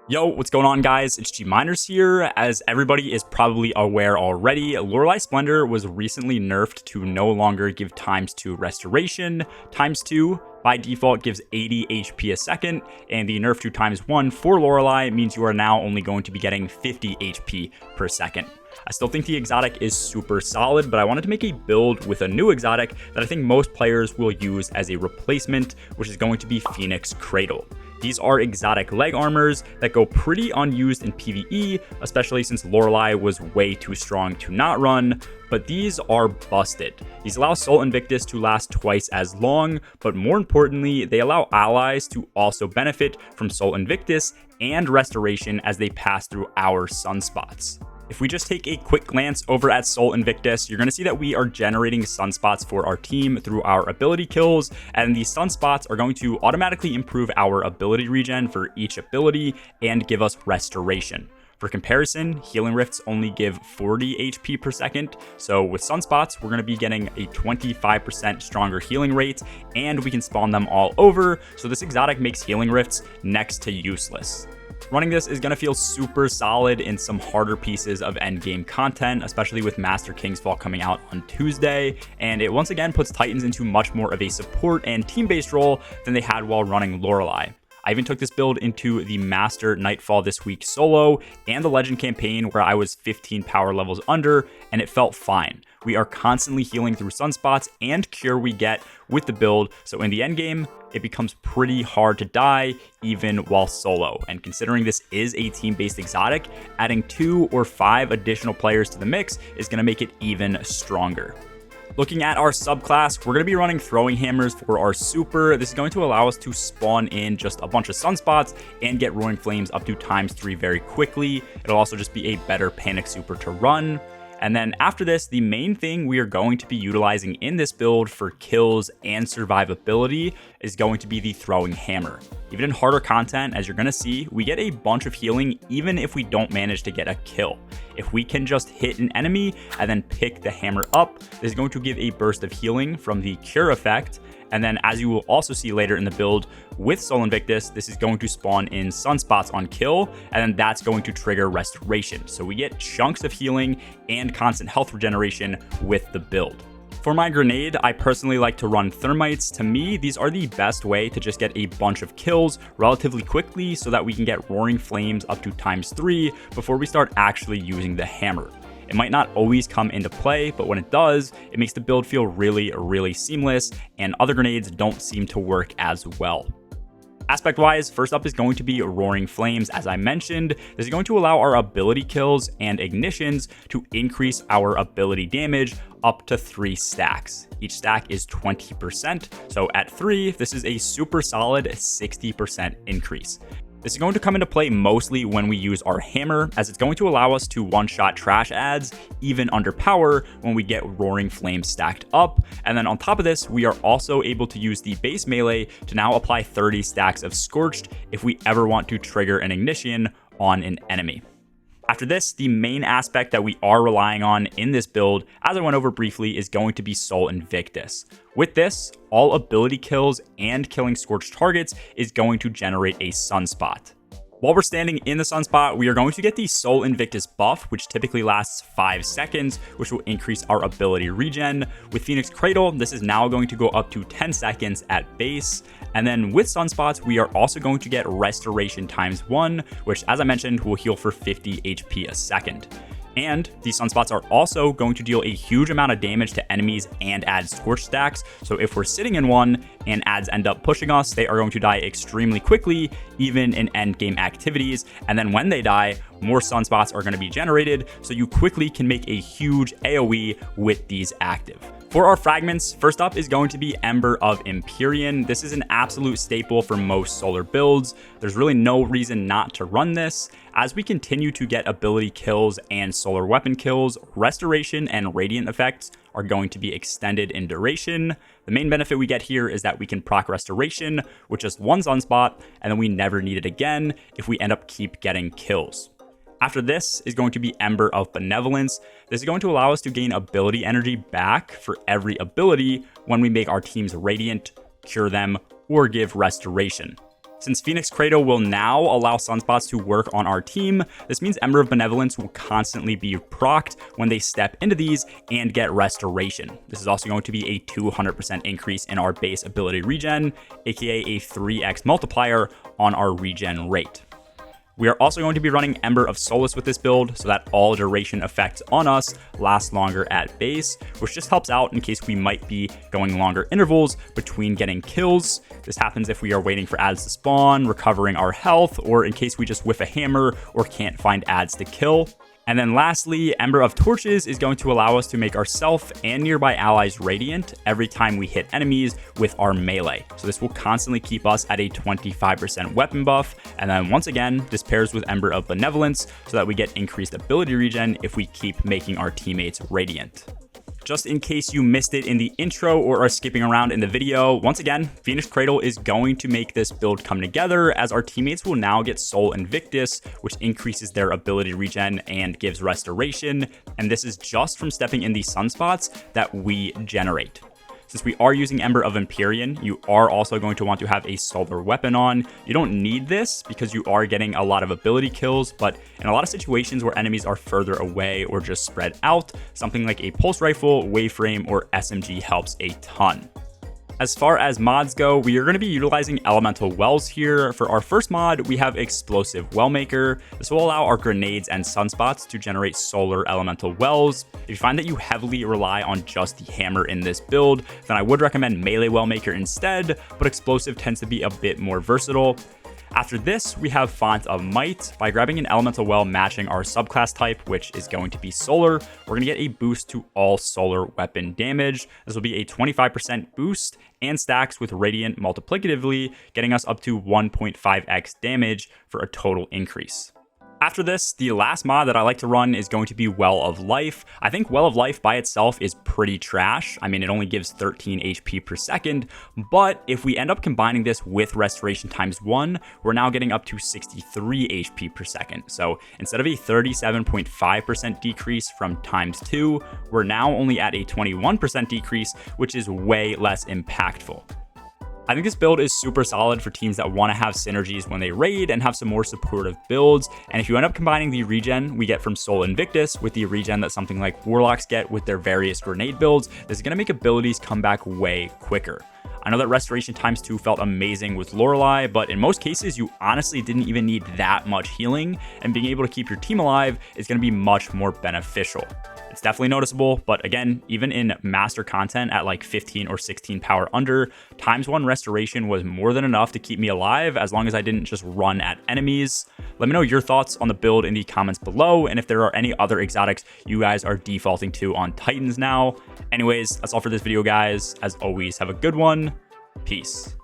Yo, what's going on, guys? It's G Miners here. As everybody is probably aware already, Lorelei Splendor was recently nerfed to no longer give ×2 restoration. ×2 by default gives 80 HP a second, and the nerf to ×1 for Lorelei means you are now only going to be getting 50 HP per second. I still think the exotic is super solid, but I wanted to make a build with a new exotic that I think most players will use as a replacement, which is going to be Phoenix Cradle. These are exotic leg armors that go pretty unused in PvE, especially since Lorelei was way too strong to not run, but these are busted. These allow Soul Invictus to last twice as long, but more importantly, they allow allies to also benefit from Soul Invictus and restoration as they pass through our sunspots. If we just take a quick glance over at Soul Invictus, you're going to see that we are generating sunspots for our team through our ability kills, and these sunspots are going to automatically improve our ability regen for each ability and give us restoration. For comparison, healing rifts only give 40 HP per second, so with sunspots, we're going to be getting a 25% stronger healing rate, and we can spawn them all over, so this exotic makes healing rifts next to useless. Running this is going to feel super solid in some harder pieces of endgame content, especially with Master King's Fall coming out on Tuesday, and it once again puts Titans into much more of a support and team-based role than they had while running Lorelei. I even took this build into the Master Nightfall this week solo and the Legend campaign where I was 15 power levels under, and it felt fine. We are constantly healing through sunspots and cure we get with the build, so in the endgame, it becomes pretty hard to die even while solo. And considering this is a team-based exotic, adding 2 or 5 additional players to the mix is going to make it even stronger. Looking at our subclass, we're going to be running throwing hammers for our super. This is going to allow us to spawn in just a bunch of sunspots and get roaring flames up to ×3 very quickly. It'll also just be a better panic super to run. And then after this, the main thing we are going to be utilizing in this build for kills and survivability is going to be the throwing hammer. Even in harder content, as you're going to see, we get a bunch of healing even if we don't manage to get a kill. If we can just hit an enemy and then pick the hammer up, this is going to give a burst of healing from the cure effect. And then as you will also see later in the build with Soul Invictus, this is going to spawn in sunspots on kill, and then that's going to trigger restoration. So we get chunks of healing and constant health regeneration with the build. For my grenade, I personally like to run thermites. To me, these are the best way to just get a bunch of kills relatively quickly so that we can get roaring flames up to ×3 before we start actually using the hammer. It might not always come into play, but when it does, it makes the build feel really seamless, and other grenades don't seem to work as well. Aspect-wise, first up is going to be Roaring Flames. As I mentioned, this is going to allow our ability kills and ignitions to increase our ability damage up to 3 stacks. Each stack is 20%, so at 3, this is a super solid 60% increase. This is going to come into play mostly when we use our hammer, as it's going to allow us to one-shot trash adds, even under power, when we get Roaring Flames stacked up. And then on top of this, we are also able to use the base melee to now apply 30 stacks of Scorched if we ever want to trigger an ignition on an enemy. After this, the main aspect that we are relying on in this build, as I went over briefly, is going to be Soul Invictus. With this, all ability kills and killing scorched targets is going to generate a sunspot. While we're standing in the sunspot, we are going to get the Soul Invictus buff, which typically lasts 5 seconds, which will increase our ability regen. With Phoenix Cradle, this is now going to go up to 10 seconds at base. And then with sunspots, we are also going to get restoration ×1, which, as I mentioned, will heal for 50 HP a second. And these sunspots are also going to deal a huge amount of damage to enemies and add scorch stacks. So if we're sitting in one and adds end up pushing us, they are going to die extremely quickly, even in end game activities. And then when they die, more sunspots are going to be generated, so you quickly can make a huge AoE with these active. For our fragments, first up is going to be Ember of Empyrean. This is an absolute staple for most solar builds. There's really no reason not to run this. As we continue to get ability kills and solar weapon kills, restoration and radiant effects are going to be extended in duration. The main benefit we get here is that we can proc restoration with just one sunspot, and then we never need it again if we end up keep getting kills. After this is going to be Ember of Benevolence. This is going to allow us to gain ability energy back for every ability when we make our teams radiant, cure them, or give restoration. Since Phoenix Cradle will now allow sunspots to work on our team, this means Ember of Benevolence will constantly be procced when they step into these and get restoration. This is also going to be a 200% increase in our base ability regen, aka a 3x multiplier on our regen rate. We are also going to be running Ember of Solace with this build so that all duration effects on us last longer at base, which just helps out in case we might be going longer intervals between getting kills. This happens if we are waiting for adds to spawn, recovering our health, or in case we just whiff a hammer or can't find adds to kill. And then lastly, Ember of Torches is going to allow us to make ourselves and nearby allies radiant every time we hit enemies with our melee. So this will constantly keep us at a 25% weapon buff. And then once again, this pairs with Ember of Benevolence so that we get increased ability regen if we keep making our teammates radiant. Just in case you missed it in the intro or are skipping around in the video, once again, Phoenix Cradle is going to make this build come together as our teammates will now get Soul Invictus, which increases their ability regen and gives restoration. And this is just from stepping in the sunspots that we generate. Since we are using Ember of Empyrean, you are also going to want to have a solar weapon on. You don't need this because you are getting a lot of ability kills, but in a lot of situations where enemies are further away or just spread out, something like a pulse rifle, waveframe, or SMG helps a ton. As far as mods go, we are going to be utilizing elemental wells here. For our first mod, we have Explosive Wellmaker. This will allow our grenades and sunspots to generate solar elemental wells. If you find that you heavily rely on just the hammer in this build, then I would recommend Melee Wellmaker instead, but Explosive tends to be a bit more versatile. After this, we have Font of Might. By grabbing an elemental well matching our subclass type, which is going to be solar, we're going to get a boost to all solar weapon damage. This will be a 25% boost and stacks with radiant multiplicatively, getting us up to 1.5x damage for a total increase. After this, the last mod that I like to run is going to be Well of Life. I think Well of Life by itself is pretty trash. I mean, it only gives 13 HP per second, but if we end up combining this with Restoration ×1, we're now getting up to 63 HP per second. So instead of a 37.5% decrease from ×2, we're now only at a 21% decrease, which is way less impactful. I think this build is super solid for teams that want to have synergies when they raid and have some more supportive builds. And if you end up combining the regen we get from Soul Invictus with the regen that something like Warlocks get with their various grenade builds, this is going to make abilities come back way quicker. I know that Restoration ×2 felt amazing with Lorelei, but in most cases, you honestly didn't even need that much healing, and being able to keep your team alive is going to be much more beneficial. It's definitely noticeable, but again, even in master content at like 15 or 16 power under, ×1 restoration was more than enough to keep me alive as long as I didn't just run at enemies. Let me know your thoughts on the build in the comments below, and if there are any other exotics you guys are defaulting to on Titans now. Anyways, that's all for this video, guys. As always, have a good one. Peace.